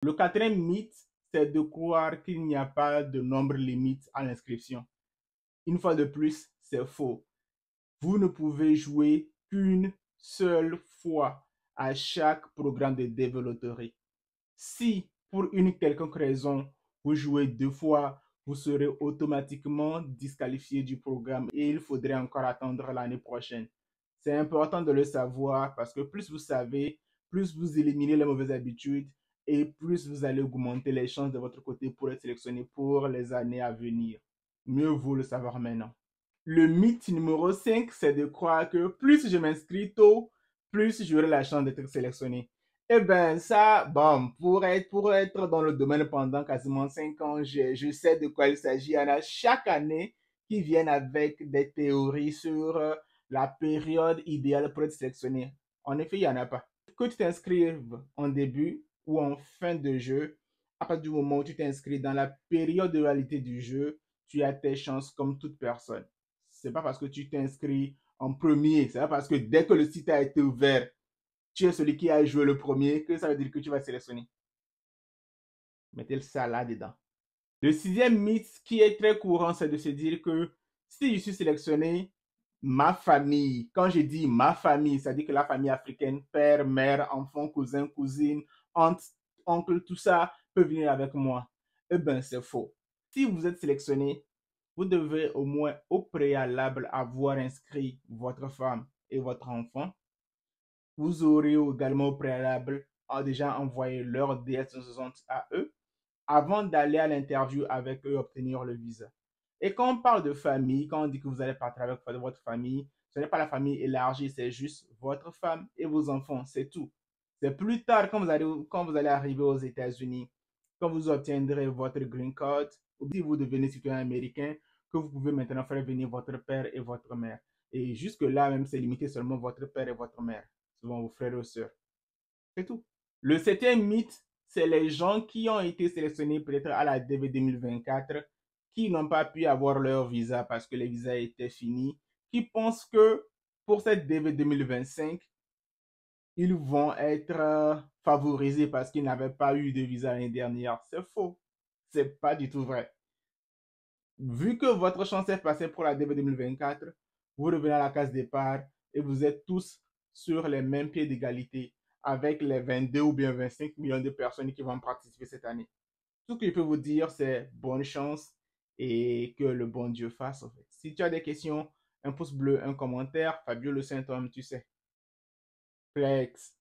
Le quatrième mythe, c'est de croire qu'il n'y a pas de nombre limite à l'inscription. Une fois de plus, c'est faux. Vous ne pouvez jouer qu'une seule fois à chaque programme de développerie. Si, pour une quelconque raison, vous jouez deux fois, vous serez automatiquement disqualifié du programme et il faudrait encore attendre l'année prochaine. C'est important de le savoir parce que plus vous savez, plus vous éliminez les mauvaises habitudes et plus vous allez augmenter les chances de votre côté pour être sélectionné pour les années à venir. Mieux vaut le savoir maintenant. Le mythe numéro 5, c'est de croire que plus je m'inscris tôt, plus j'aurai la chance d'être sélectionné. Eh bien, ça, bon, pour être dans le domaine pendant quasiment 5 ans, je sais de quoi il s'agit. Il y en a chaque année qui viennent avec des théories sur la période idéale pour être sélectionné. En effet, il n'y en a pas. Que tu t'inscrives en début ou en fin de jeu, à partir du moment où tu t'inscris dans la période de réalité du jeu, tu as tes chances comme toute personne. C'est pas parce que tu t'inscris en premier, c'est pas parce que dès que le site a été ouvert, tu es celui qui a joué le premier que ça veut dire que tu vas sélectionner. Mettez ça là-dedans. Le sixième mythe qui est très courant, c'est de se dire que si je suis sélectionné, ma famille, quand je dis ma famille, ça dit que la famille africaine, père, mère, enfant, cousin, cousine, oncle, oncle, tout ça peut venir avec moi. Eh bien, c'est faux. Si vous êtes sélectionné, vous devez au moins au préalable avoir inscrit votre femme et votre enfant. Vous aurez également au préalable déjà envoyé leur DS-60 à eux avant d'aller à l'interview avec eux obtenir le visa. Et quand on parle de famille, quand on dit que vous allez partir avec votre famille, ce n'est pas la famille élargie, c'est juste votre femme et vos enfants, c'est tout. C'est plus tard, quand vous allez arriver aux États-Unis, quand vous obtiendrez votre green card, ou si vous devenez citoyen américain, que vous pouvez maintenant faire venir votre père et votre mère. Et jusque-là, même, c'est limité seulement votre père et votre mère, souvent vos frères et sœurs. C'est tout. Le septième mythe, c'est les gens qui ont été sélectionnés peut-être à la DV 2024, qui n'ont pas pu avoir leur visa parce que les visas étaient finis, qui pensent que pour cette DV 2025, ils vont être favorisés parce qu'ils n'avaient pas eu de visa l'année dernière. C'est faux. C'est pas du tout vrai. Vu que votre chance est passée pour la DV 2024, vous revenez à la case départ et vous êtes tous sur les mêmes pieds d'égalité avec les 22 ou bien 25 millions de personnes qui vont participer cette année. Tout ce que je peux vous dire, c'est bonne chance et que le bon Dieu fasse. En fait. Si tu as des questions, un pouce bleu, un commentaire, Fabio le Saint-Homme, tu sais. Flex.